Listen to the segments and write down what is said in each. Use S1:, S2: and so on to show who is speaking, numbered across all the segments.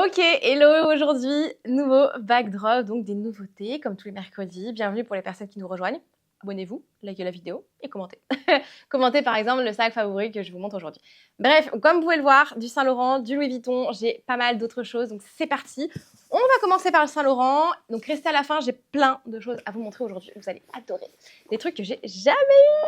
S1: Ok, hello, aujourd'hui, nouveau backdrop, donc des nouveautés comme tous les mercredis. Bienvenue pour les personnes qui nous rejoignent. Abonnez-vous, likez la vidéo et commentez. Commentez par exemple le sac favori que je vous montre aujourd'hui. Bref, comme vous pouvez le voir, du Saint Laurent, du Louis Vuitton, j'ai pas mal d'autres choses, donc c'est parti. On va commencer par le Saint Laurent, donc restez à la fin, j'ai plein de choses à vous montrer aujourd'hui, vous allez adorer. Des trucs que j'ai jamais eu.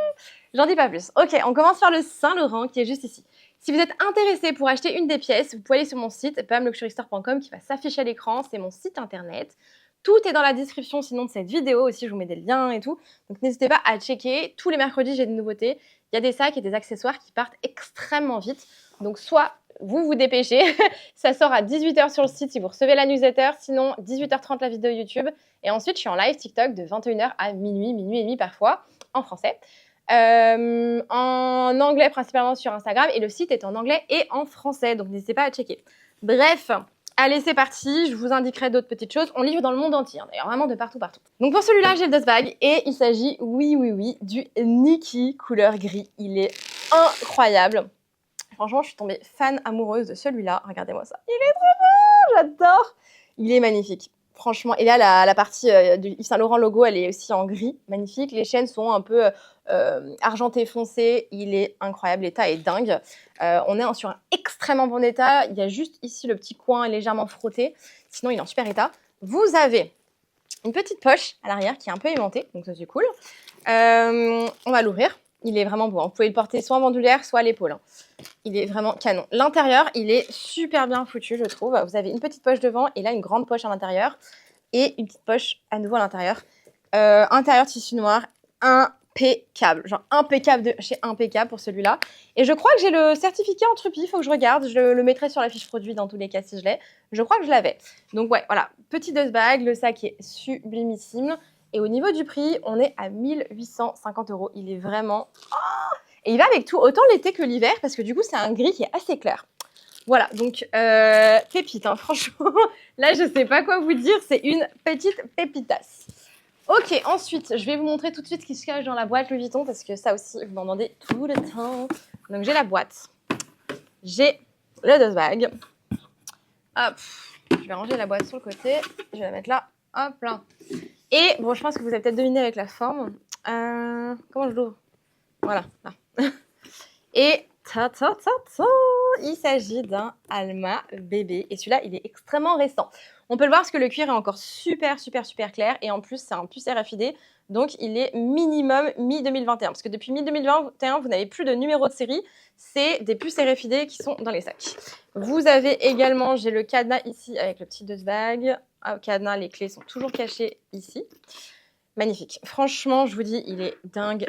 S1: J'en dis pas plus. Ok, on commence par le Saint Laurent qui est juste ici. Si vous êtes intéressé pour acheter une des pièces, vous pouvez aller sur mon site pamluxurystore.com qui va s'afficher à l'écran, c'est mon site internet. Tout est dans la description sinon de cette vidéo aussi, je vous mets des liens et tout. Donc n'hésitez pas à checker. Tous les mercredis, j'ai des nouveautés. Il y a des sacs et des accessoires qui partent extrêmement vite. Donc soit vous vous dépêchez, ça sort à 18h sur le site si vous recevez la newsletter, sinon 18h30 la vidéo YouTube. Et ensuite, je suis en live TikTok de 21h à minuit, minuit et demi parfois, en français. En anglais principalement sur Instagram et le site est en anglais et en français, donc n'hésitez pas à checker. Bref, allez c'est parti, je vous indiquerai d'autres petites choses. On livre dans le monde entier, d'ailleurs vraiment de partout. Donc pour celui-là j'ai le dust bag et il s'agit, oui, du Nikki couleur gris. Il est incroyable. Franchement je suis tombée fan amoureuse de celui-là, regardez-moi ça. Il est trop beau, j'adore. Il est magnifique. Franchement, et là, la partie du Yves Saint Laurent logo, elle est aussi en gris, magnifique. Les chaînes sont un peu argenté foncé. Il est incroyable, l'état est dingue. On est sur un extrêmement bon état. Il y a juste ici le petit coin légèrement frotté. Sinon, il est en super état. Vous avez une petite poche à l'arrière qui est un peu aimantée, donc ça c'est cool. On va l'ouvrir. Il est vraiment beau. Vous pouvez le porter soit en bandoulière, soit à l'épaule. Il est vraiment canon. L'intérieur, il est super bien foutu, je trouve. Vous avez une petite poche devant et là, une grande poche à l'intérieur. Et une petite poche à nouveau à l'intérieur. Intérieur tissu noir, impeccable. Genre impeccable de chez Impeccable pour celui-là. Et je crois que j'ai le certificat en Trupi. Il faut que je regarde. Je le mettrai sur la fiche produit dans tous les cas si je l'ai. Je crois que je l'avais. Donc ouais, voilà. Petit dust bag. Le sac est sublimissime. Et au niveau du prix, on est à 1850 €. Il est vraiment... Oh, et il va avec tout, autant l'été que l'hiver, parce que du coup, c'est un gris qui est assez clair. Voilà, donc pépite, hein, franchement. Là, je sais pas quoi vous dire, c'est une petite pépitasse. Ok, ensuite, je vais vous montrer tout de suite ce qui se cache dans la boîte Louis Vuitton, parce que ça aussi, vous m'en demandez tout le temps. Donc, j'ai la boîte. J'ai le dust bag. Hop, je vais ranger la boîte sur le côté. Je vais la mettre là. Hop là. Et bon, je pense que vous avez peut-être deviné avec la forme. Comment je l'ouvre? Voilà, là. Et il s'agit d'un Alma bébé. Et celui-là, il est extrêmement récent. On peut le voir parce que le cuir est encore super clair. Et en plus, c'est un puce RFID. Donc, il est minimum mi-2021. Parce que depuis mi-2021, vous n'avez plus de numéro de série. C'est des puces RFID qui sont dans les sacs. Vous avez également, j'ai le cadenas ici avec le petit dust bag. Au cadenas, les clés sont toujours cachées ici. Magnifique. Franchement, je vous dis, il est dingue.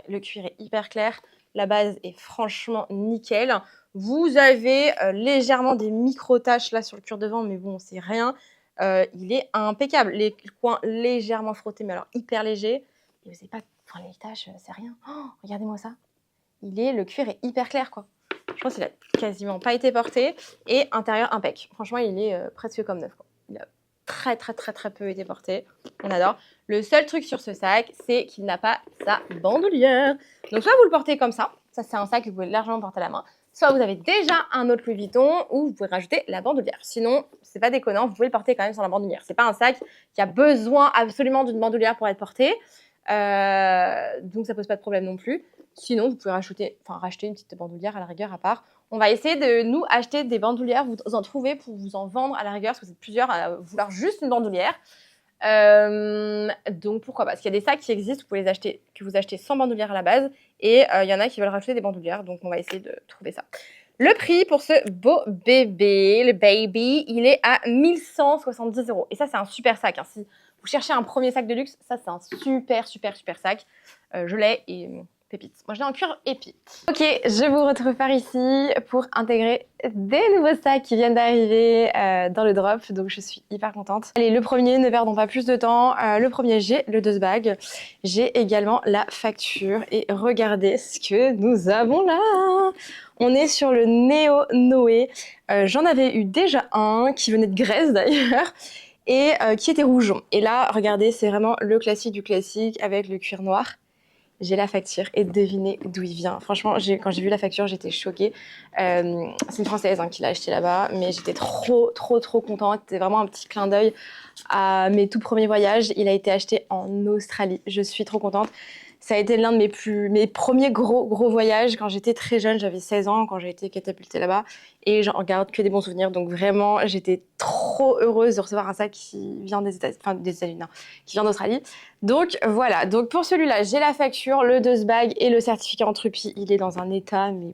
S1: Le cuir est hyper clair. La base est franchement nickel. Vous avez légèrement des micro-taches là sur le cuir devant, mais bon, c'est rien. Il est impeccable. Les coins légèrement frottés, mais alors hyper légers. Et vous n'avez pas... Enfin, les taches, c'est rien. Oh, regardez-moi ça. Le cuir est hyper clair, quoi. Je pense qu'il a quasiment pas été porté. Et intérieur impec. Franchement, il est presque comme neuf, quoi. Il a très peu été porté. On adore. Le seul truc sur ce sac, c'est qu'il n'a pas sa bandoulière. Donc soit vous le portez comme ça c'est un sac que vous pouvez largement porter à la main, soit vous avez déjà un autre Louis Vuitton où vous pouvez rajouter la bandoulière. Sinon, c'est pas déconnant, vous pouvez le porter quand même sans la bandoulière. C'est pas un sac qui a besoin absolument d'une bandoulière pour être porté, donc ça pose pas de problème non plus. Sinon, vous pouvez racheter une petite bandoulière à la rigueur à part. On va essayer de nous acheter des bandoulières, vous en trouver pour vous en vendre à la rigueur, parce que vous êtes plusieurs à vouloir juste une bandoulière. Donc pourquoi pas, parce qu'il y a des sacs qui existent, vous pouvez les acheter, que vous achetez sans bandoulière à la base, et il y en a qui veulent rajouter des bandoulières, donc on va essayer de trouver ça. Le prix pour ce beau bébé, le baby, il est à 1170 €. Et ça, c'est un super sac, hein. Si vous cherchez un premier sac de luxe, ça, c'est un super sac. Je l'ai et pépite. Moi, je l'ai en cuir épi. Ok, je vous retrouve par ici pour intégrer des nouveaux sacs qui viennent d'arriver dans le drop. Donc, je suis hyper contente. Allez, le premier, ne perdons pas plus de temps. Le premier, j'ai le dust bag. J'ai également la facture. Et regardez ce que nous avons là. On est sur le Neo Noé. J'en avais eu déjà un qui venait de Grèce d'ailleurs. Et qui était rouge. Et là, regardez, c'est vraiment le classique du classique avec le cuir noir. j'ai la facture et devinez d'où il vient. Franchement, quand j'ai vu la facture, j'étais choquée. C'est une Française qui l'a acheté là-bas, mais j'étais trop contente. C'était vraiment un petit clin d'œil à mes tout premiers voyages. Il a été acheté en Australie. Je suis trop contente. Ça a été l'un de mes premiers gros voyages quand j'étais très jeune. J'avais 16 ans quand j'ai été catapultée là-bas et j'en garde que des bons souvenirs. Donc vraiment, j'étais trop heureuse de recevoir un sac qui vient des États-Unis, non, qui vient d'Australie. Donc voilà. Donc pour celui-là, j'ai la facture, le dust bag et le certificat Entropy. Il est dans un état mais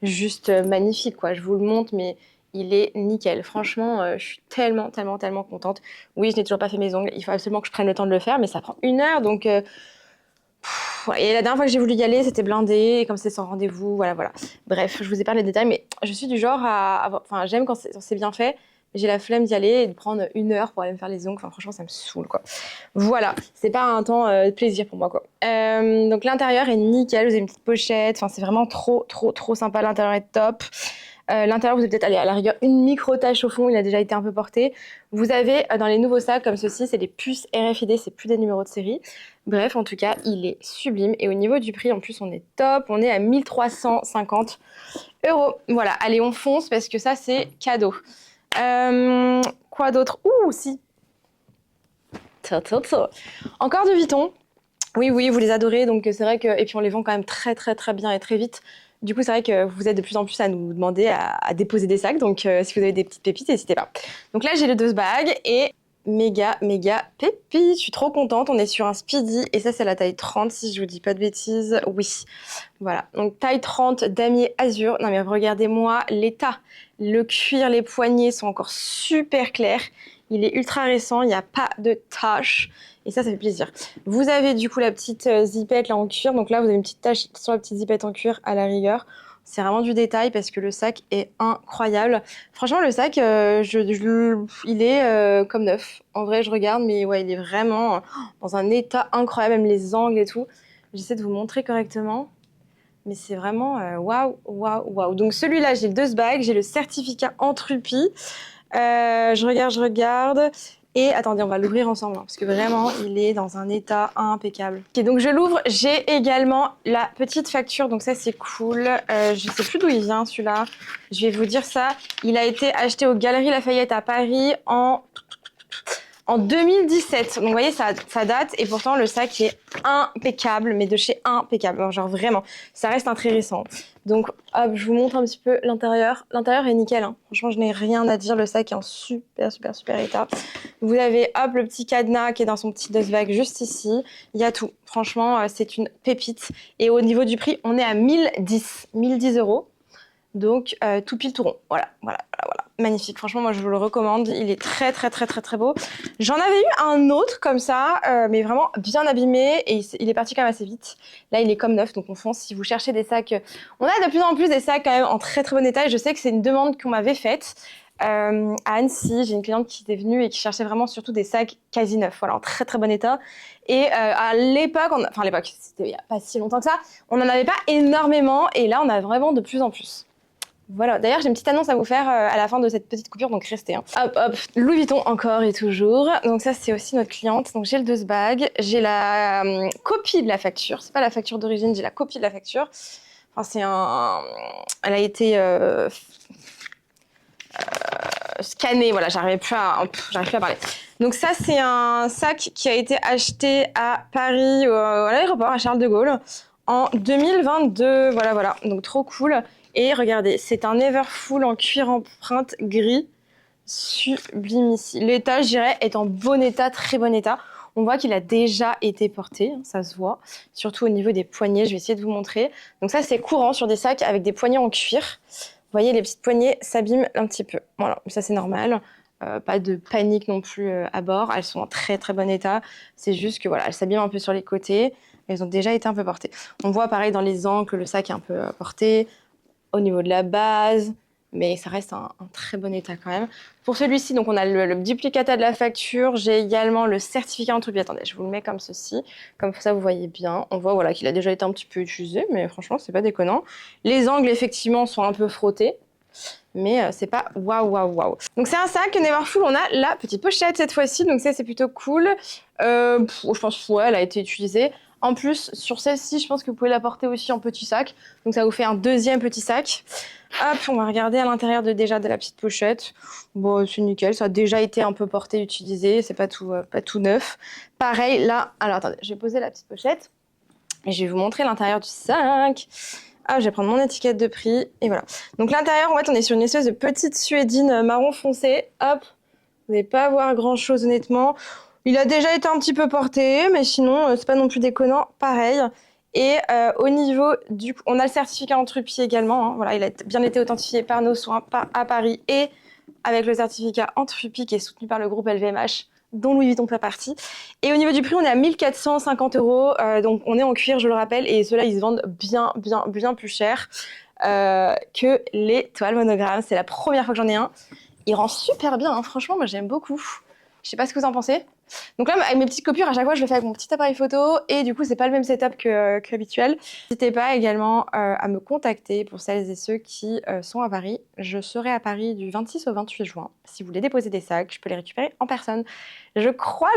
S1: juste magnifique quoi. Je vous le montre, mais il est nickel. Franchement, je suis tellement contente. Oui, je n'ai toujours pas fait mes ongles. Il faut absolument que je prenne le temps de le faire, mais ça prend 1 heure, donc. Et la dernière fois que j'ai voulu y aller, c'était blindé, et comme c'est sans rendez-vous, voilà. Bref, je vous ai parlé des détails, mais je suis du genre Enfin, j'aime quand c'est bien fait, mais j'ai la flemme d'y aller et de prendre 1 heure pour aller me faire les ongles. Enfin, franchement, ça me saoule, quoi. Voilà, c'est pas un temps de plaisir pour moi, quoi. Donc l'intérieur est nickel, vous avez une petite pochette, enfin, c'est vraiment trop sympa, l'intérieur est top. L'intérieur, vous avez peut-être à la rigueur une micro-tache au fond, il a déjà été un peu porté. Vous avez dans les nouveaux sacs comme ceci, c'est des puces RFID, c'est plus des numéros de série. Bref, en tout cas, il est sublime. Et au niveau du prix, en plus, on est top. On est à 1350 €. Voilà, allez, on fonce parce que ça, c'est cadeau. Quoi d'autre? Ouh, si. Encore de Vuitton. Oui, vous les adorez, donc c'est vrai que... Et puis on les vend quand même très bien et très vite. Du coup, c'est vrai que vous êtes de plus en plus à nous demander à déposer des sacs, donc si vous avez des petites pépites, n'hésitez pas. Donc là, j'ai les 2 bags et méga pépite. Je suis trop contente, on est sur un Speedy et ça, c'est la taille 30, si je vous dis pas de bêtises. Oui, voilà. Donc taille 30, damier azur. Non mais regardez-moi l'état. Le cuir, les poignets sont encore super clairs. Il est ultra récent, il n'y a pas de taches. Et ça fait plaisir. Vous avez du coup la petite zipette là en cuir. Donc là, vous avez une petite tache sur la petite zipette en cuir à la rigueur. C'est vraiment du détail parce que le sac est incroyable. Franchement, le sac, il est comme neuf. En vrai, je regarde, mais ouais, il est vraiment dans un état incroyable, même les angles et tout. J'essaie de vous montrer correctement. Mais c'est vraiment waouh. Donc celui-là, j'ai le dust bag, j'ai le certificat Entropy. Je regarde. Et attendez, on va l'ouvrir ensemble, parce que vraiment, il est dans un état impeccable. Ok, donc je l'ouvre. J'ai également la petite facture, donc ça, c'est cool. Je sais plus d'où il vient, celui-là. Je vais vous dire ça. Il a été acheté aux Galeries Lafayette à Paris en 2017. Donc vous voyez, ça date et pourtant le sac est impeccable, mais de chez impeccable. Alors, genre vraiment, ça reste un très récent. Donc hop, je vous montre un petit peu l'intérieur. L'intérieur est nickel, hein. Franchement, je n'ai rien à dire. Le sac est en super état. Vous avez hop le petit cadenas qui est dans son petit dust bag juste ici. Il y a tout. Franchement, c'est une pépite. Et au niveau du prix, on est à 1010 €. Donc tout pile tout rond. Voilà. Magnifique. Franchement, moi je vous le recommande. Il est très beau. J'en avais eu un autre comme ça, mais vraiment bien abîmé et il est parti quand même assez vite. Là, il est comme neuf, donc on fonce. Si vous cherchez des sacs, on a de plus en plus des sacs quand même en très bon état. Et je sais que c'est une demande qu'on m'avait faite. À Annecy, j'ai une cliente qui était venue et qui cherchait vraiment surtout des sacs quasi neufs, voilà, en très bon état. Et à l'époque, c'était il n'y a pas si longtemps que ça, on n'en avait pas énormément et là, on a vraiment de plus en plus. Voilà, d'ailleurs j'ai une petite annonce à vous faire à la fin de cette petite coupure, donc restez. Hop, Louis Vuitton encore et toujours. Donc ça c'est aussi notre cliente. Donc j'ai le dust bag, j'ai la copie de la facture. C'est pas la facture d'origine, j'ai la copie de la facture. Enfin elle a été scannée, voilà, j'arrive plus à parler. Donc ça c'est un sac qui a été acheté à Paris, à l'aéroport, à Charles de Gaulle, en 2022. Voilà, donc trop cool. Et regardez, c'est un Everfull en cuir empreinte gris, sublime ici. L'état, je dirais, est en bon état, très bon état. On voit qu'il a déjà été porté, ça se voit, surtout au niveau des poignets. Je vais essayer de vous montrer. Donc ça, c'est courant sur des sacs avec des poignets en cuir. Vous voyez, les petites poignées s'abîment un petit peu. Voilà, ça c'est normal. Pas de panique non plus à bord. Elles sont en très bon état. C'est juste que voilà, elles s'abîment un peu sur les côtés. Elles ont déjà été un peu portées. On voit pareil dans les angles que le sac est un peu porté. Au niveau de la base, mais ça reste un très bon état quand même. Pour celui-ci, donc on a le duplicata de la facture. J'ai également le certificat Entropy. Attendez, je vous le mets comme ceci. Comme ça, vous voyez bien. On voit voilà, qu'il a déjà été un petit peu utilisé, mais franchement, c'est pas déconnant. Les angles, effectivement, sont un peu frottés, mais c'est pas waouh. Donc c'est un sac Neverfull. On a la petite pochette cette fois-ci, donc ça, c'est plutôt cool. Je pense, ouais, elle a été utilisée. En plus, sur celle-ci, je pense que vous pouvez la porter aussi en petit sac. Donc ça vous fait un deuxième petit sac. Hop, on va regarder à l'intérieur déjà de la petite pochette. Bon, c'est nickel, ça a déjà été un peu porté, utilisé, c'est pas tout neuf. Pareil, là, alors attendez, je vais poser la petite pochette et je vais vous montrer l'intérieur du sac. Ah, je vais prendre mon étiquette de prix et voilà. Donc l'intérieur, en fait, on est sur une espèce de petite suédine marron foncé. Hop, vous n'allez pas voir grand-chose honnêtement. Il a déjà été un petit peu porté, mais sinon, c'est pas non plus déconnant. Pareil. Et au niveau du... On a le certificat Entrupi également. Hein. Voilà, il a bien été authentifié par nos soins à Paris et avec le certificat Entrupi qui est soutenu par le groupe LVMH, dont Louis Vuitton fait partie. Et au niveau du prix, on est à 1450 €. Donc on est en cuir, je le rappelle, et ceux-là, ils se vendent bien plus cher que les toiles monogrammes. C'est la première fois que j'en ai un. Il rend super bien, hein. Franchement, moi j'aime beaucoup. Je sais pas ce que vous en pensez. Donc là, avec mes petites coupures, à chaque fois, je le fais avec mon petit appareil photo et du coup, c'est pas le même setup qu'habituel. N'hésitez pas également à me contacter pour celles et ceux qui sont à Paris. Je serai à Paris du 26 au 28 juin. Si vous voulez déposer des sacs, je peux les récupérer en personne. Je crois.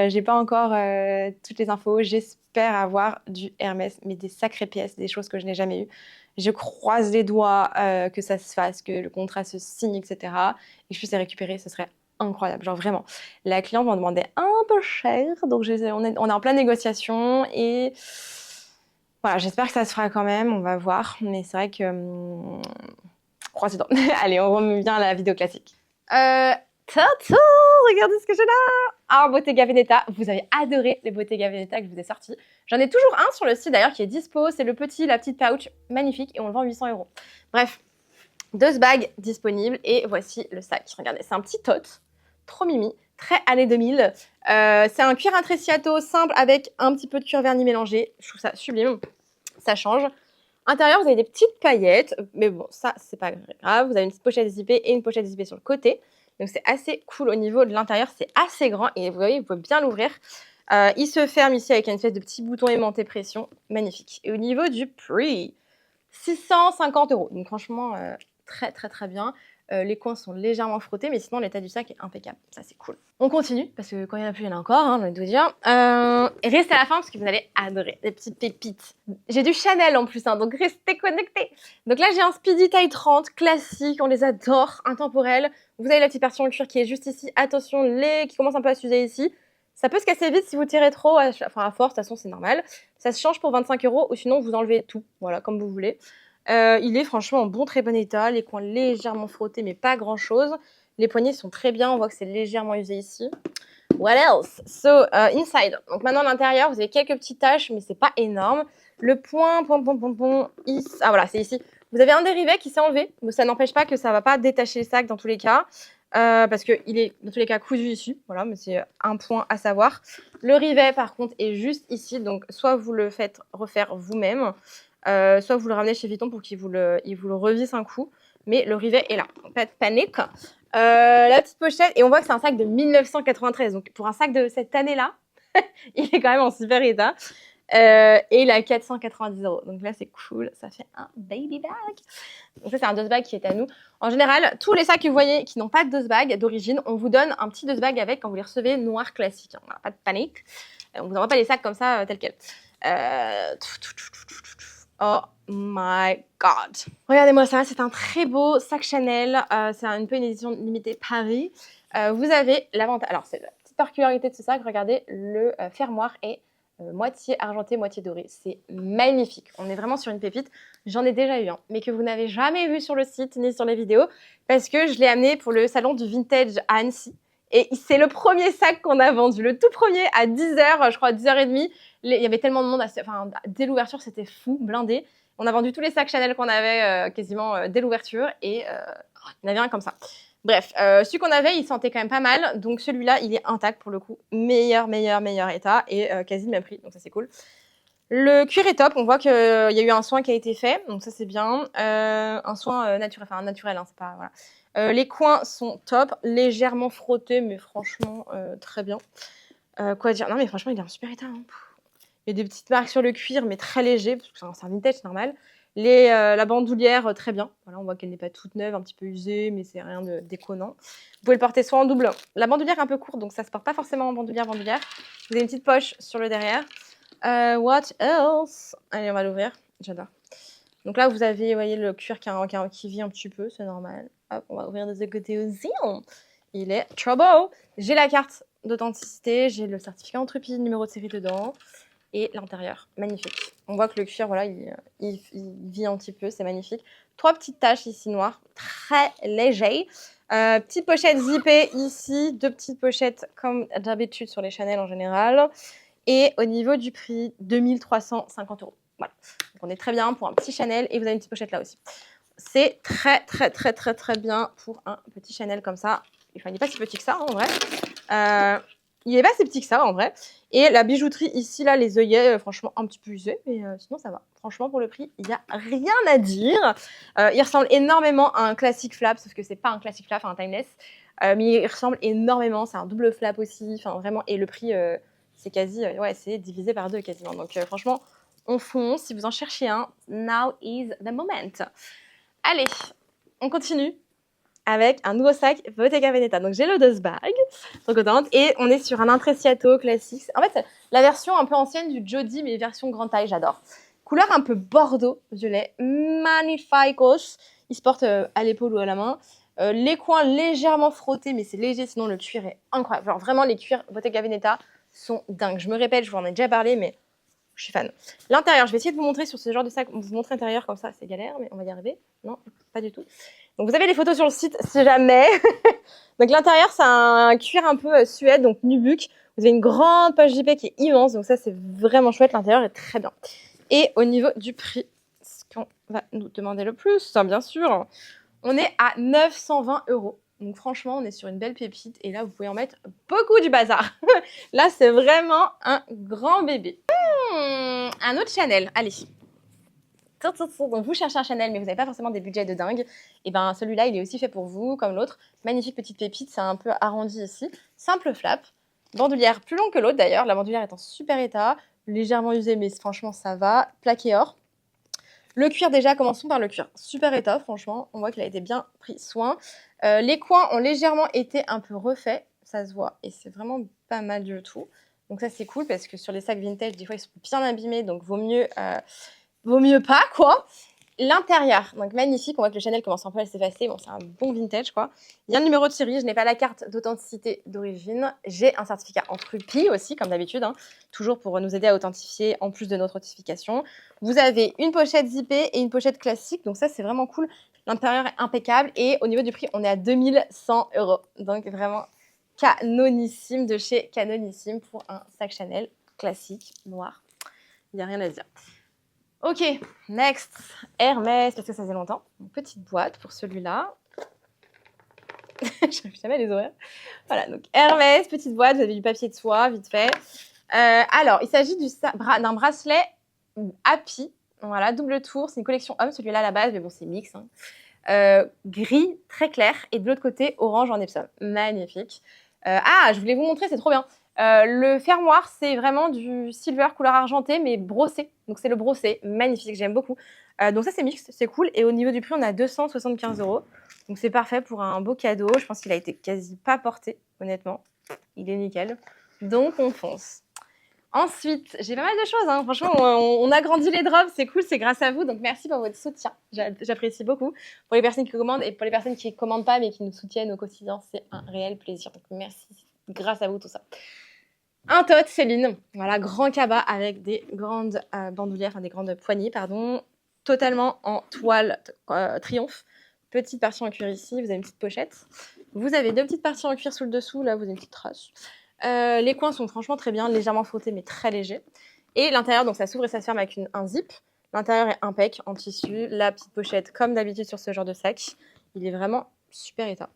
S1: J'ai pas encore toutes les infos. J'espère avoir du Hermès, mais des sacrées pièces, des choses que je n'ai jamais eues. Je croise les doigts que ça se fasse, que le contrat se signe, etc. Et que je puisse les récupérer, ce serait incroyable, genre vraiment. La cliente m'en demandait un peu cher, donc on est en pleine négociation et voilà, j'espère que ça se fera quand même, on va voir. Mais c'est vrai que... croisez les doigts. Allez, on revient à la vidéo classique. Tatou, regardez ce que j'ai là. Un Bottega Veneta. Vous avez adoré les Bottega Veneta que je vous ai sortis. J'en ai toujours un sur le site d'ailleurs qui est dispo. C'est la petite pouch, magnifique, et on le vend 800 €. Bref, 2 bagues disponibles et voici le sac. Regardez, c'est un petit tote, trop mimi, très années 2000. C'est un cuir intrecciato simple avec un petit peu de cuir vernis mélangé. Je trouve ça sublime, ça change. Intérieur, vous avez des petites paillettes, mais bon, ça, c'est pas grave. Vous avez une petite pochette zippée et une pochette zippée sur le côté. Donc, c'est assez cool au niveau de l'intérieur. C'est assez grand et vous voyez, vous pouvez bien l'ouvrir. Il se ferme ici avec une espèce de petit bouton aimanté pression. Magnifique. Et au niveau du prix, 650 €. Donc, franchement, très bien. Les coins sont légèrement frottés, mais sinon l'état du sac est impeccable. Ça, c'est cool. On continue, parce que quand il n'y en a plus, il y en a encore, hein, j'ai envie de vous dire. Restez à la fin, parce que vous allez adorer les petites pépites. J'ai du Chanel en plus, hein, donc restez connectés. Donc là, j'ai un Speedy Taille 30, classique, on les adore, intemporel. Vous avez la petite version cuir qui est juste ici. Attention, les qui commencent un peu à s'user ici. Ça peut se casser vite si vous tirez trop, enfin à force, de toute façon, c'est normal. Ça se change pour 25 €, ou sinon, vous enlevez tout, voilà, comme vous voulez. Il est franchement en très bon état, les coins légèrement frottés mais pas grand chose. Les poignées sont très bien, on voit que c'est légèrement usé ici. What else? So, inside. Donc maintenant à l'intérieur, vous avez quelques petites taches mais c'est pas énorme. Le point, ah voilà, c'est ici. Vous avez un dérivé qui s'est enlevé, mais ça n'empêche pas que ça va pas détacher le sac dans tous les cas. Parce qu'il est dans tous les cas cousu ici, voilà, mais c'est un point à savoir. Le rivet par contre est juste ici, donc soit vous le faites refaire vous-même, soit vous le ramenez chez Vuitton pour qu'il vous le revisse un coup. Mais le rivet est là, donc pas de panique. La petite pochette, et on voit que c'est un sac de 1993. Donc pour un sac de cette année-là, il est quand même en super état. Et il est à 490 €. Donc là, c'est cool. Ça fait un baby bag. Donc ça, c'est un dust bag qui est à nous. En général, tous les sacs que vous voyez qui n'ont pas de dust bag d'origine, on vous donne un petit dust bag avec quand vous les recevez noir classique. Hein. Voilà, pas de panique. On vous envoie pas les sacs comme ça, tels quels. Oh my god. Regardez-moi ça, c'est un très beau sac Chanel. C'est un peu une édition limitée Paris. Vous avez l'avantage... Alors, c'est la petite particularité de ce sac. Regardez, le fermoir est moitié argenté, moitié doré. C'est magnifique. On est vraiment sur une pépite. J'en ai déjà eu un, mais que vous n'avez jamais vu sur le site ni sur les vidéos parce que je l'ai amené pour le salon du vintage à Annecy. Et c'est le premier sac qu'on a vendu, le tout premier à 10h, je crois, 10h30. Il y avait tellement de monde, enfin, dès l'ouverture, c'était fou, blindé. On a vendu tous les sacs Chanel qu'on avait quasiment dès l'ouverture et il y en avait un comme ça. Bref, celui qu'on avait, il sentait quand même pas mal. Donc celui-là, il est intact pour le coup. Meilleur état et quasi le même prix. Donc ça, c'est cool. Le cuir est top. On voit qu'il y a eu un soin qui a été fait. Donc ça, c'est bien. Un soin naturel, enfin naturel, hein, c'est pas... Voilà. Les coins sont top, légèrement frottés, mais franchement, très bien. Quoi dire? Non, mais franchement, il est en super état. Hein. Il y a des petites marques sur le cuir, mais très léger, parce que c'est un vintage, c'est normal. La bandoulière, très bien. Voilà, on voit qu'elle n'est pas toute neuve, un petit peu usée, mais c'est rien de déconnant. Vous pouvez le porter soit en double. La bandoulière est un peu courte, donc ça se porte pas forcément en bandoulière. Vous avez une petite poche sur le derrière. What else? Allez, on va l'ouvrir. J'adore. Donc là, vous avez, vous voyez, le cuir qui vit un petit peu, c'est normal. Hop, on va ouvrir de ce côté aussi. Il est trop beau. J'ai la carte d'authenticité, j'ai le certificat Entreprise, numéro de série dedans. Et l'intérieur, magnifique. On voit que le cuir, voilà, il vit un petit peu, c'est magnifique. 3 petites taches ici noires, très léger. Petite pochette zippée ici, 2 petites pochettes comme d'habitude sur les Chanel en général. Et au niveau du prix, 2350 €. Voilà. Donc on est très bien pour un petit Chanel et vous avez une petite pochette là aussi. C'est très, très, très, très, très bien pour un petit Chanel comme ça. Enfin, il n'est pas si petit que ça, en vrai. Il n'est pas si petit que ça, en vrai. Et la bijouterie ici, là, les œillets, franchement, un petit peu usés, mais sinon, ça va. Franchement, pour le prix, il n'y a rien à dire. Il ressemble énormément à un classique flap, sauf que c'est pas un classique flap, un timeless. Mais il ressemble énormément. C'est un double flap aussi. Enfin, vraiment. Et le prix, c'est quasi, ouais, c'est divisé par 2 quasiment. Donc, franchement, on fonce. Si vous en cherchez un, now is the moment. Allez, on continue avec un nouveau sac Bottega Veneta. Donc, j'ai le Dust Bag, trop contente. Et on est sur un Intrecciato classique. En fait, c'est la version un peu ancienne du Jody, mais version grande taille, j'adore. Couleur un peu bordeaux, violet, magnificos. Il se porte à l'épaule ou à la main. Les coins légèrement frottés, mais c'est léger, sinon le cuir est incroyable. Genre, vraiment, les cuirs Bottega Veneta sont dingues. Je me répète, je vous en ai déjà parlé, mais je suis fan. L'intérieur, je vais essayer de vous montrer sur ce genre de sac. Vous montrer l'intérieur comme ça, c'est galère, mais on va y arriver. Non, pas du tout. Donc, vous avez les photos sur le site si jamais. Donc, l'intérieur, c'est un cuir un peu suède, donc nubuck. Vous avez une grande poche JP qui est immense. Donc, ça, c'est vraiment chouette. L'intérieur est très bien. Et au niveau du prix, ce qu'on va nous demander le plus, bien sûr, on est à 920 €. Donc, franchement, on est sur une belle pépite. Et là, vous pouvez en mettre beaucoup du bazar. Là, c'est vraiment un grand bébé. Un autre Chanel. Allez. Donc vous cherchez un Chanel mais vous n'avez pas forcément des budgets de dingue, et ben celui-là il est aussi fait pour vous comme l'autre. Magnifique petite pépite, c'est un peu arrondi ici, simple flap, bandoulière plus longue que l'autre d'ailleurs, la bandoulière est en super état, légèrement usée mais franchement ça va, plaqué or. Le cuir déjà, commençons par le cuir, super état franchement, on voit qu'il a été bien pris soin. Les coins ont légèrement été un peu refaits, ça se voit et c'est vraiment pas mal du tout. Donc ça c'est cool parce que sur les sacs vintage des fois ils sont bien abîmés, donc vaut mieux pas, quoi. L'intérieur, donc magnifique. On voit que le Chanel commence un peu à s'effacer. Bon, c'est un bon vintage, quoi. Il y a le numéro de série. Je n'ai pas la carte d'authenticité d'origine. J'ai un certificat Entreprise aussi, comme d'habitude, hein, toujours pour nous aider à authentifier en plus de notre authentification. Vous avez une pochette zippée et une pochette classique. Donc ça, c'est vraiment cool. L'intérieur est impeccable. Et au niveau du prix, on est à 2100 €. Donc vraiment canonissime de chez Canonissime pour un sac Chanel classique, noir. Il n'y a rien à dire. Ok, next, Hermès, parce que ça faisait longtemps. Une petite boîte pour celui-là. J'arrive jamais à les ouvrir. Voilà, donc Hermès, petite boîte, vous avez du papier de soie, vite fait. Alors, il s'agit d'un bracelet Happy. Voilà, double tour, c'est une collection homme, celui-là à la base, mais bon, c'est mix. Hein. Gris, très clair, et de l'autre côté, orange en Epsom. Magnifique. Je voulais vous montrer, c'est trop bien. Le fermoir, c'est vraiment du silver couleur argentée, mais brossé. Donc, c'est le brossé. Magnifique, j'aime beaucoup. Donc, ça, c'est mixte, c'est cool. Et au niveau du prix, on a 275 €. Donc, c'est parfait pour un beau cadeau. Je pense qu'il a été quasi pas porté, honnêtement. Il est nickel. Donc, on fonce. Ensuite, j'ai pas mal de choses. Hein. Franchement, on agrandit les drops. C'est cool, c'est grâce à vous. Donc, merci pour votre soutien. J'apprécie beaucoup. Pour les personnes qui commandent et pour les personnes qui ne commandent pas, mais qui nous soutiennent au quotidien, c'est un réel plaisir. Donc, merci. Grâce à vous, tout ça. Un tote Céline, voilà, grand cabas avec des grandes bandoulières, enfin des grandes poignées, pardon, totalement en toile triomphe. Petite partie en cuir ici, vous avez une petite pochette. Vous avez 2 petites parties en cuir sous le dessous, là vous avez une petite trace. Les coins sont franchement très bien, légèrement frottés mais très légers. Et l'intérieur, donc ça s'ouvre et ça se ferme avec un zip. L'intérieur est impec en tissu, la petite pochette comme d'habitude sur ce genre de sac. Il est vraiment super état.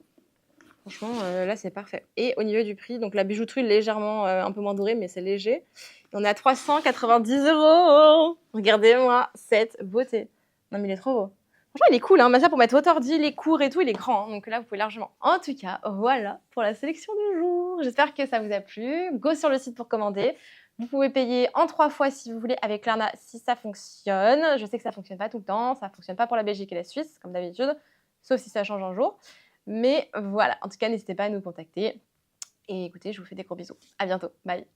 S1: Franchement, là, c'est parfait. Et au niveau du prix, donc la bijouterie légèrement un peu moins dorée, mais c'est léger. Et on est à 390 €. Regardez-moi cette beauté. Non, mais il est trop beau. Franchement, il est cool. Hein. Mais ça, pour mettre votre ordi, les cours et tout, il est grand. Hein. Donc là, vous pouvez largement. En tout cas, voilà pour la sélection du jour. J'espère que ça vous a plu. Go sur le site pour commander. Vous pouvez payer en 3 fois si vous voulez avec Klarna si ça fonctionne. Je sais que ça ne fonctionne pas tout le temps. Ça ne fonctionne pas pour la Belgique et la Suisse, comme d'habitude. Sauf si ça change un jour. Mais voilà, en tout cas, n'hésitez pas à nous contacter. Et écoutez, je vous fais des gros bisous. À bientôt. Bye.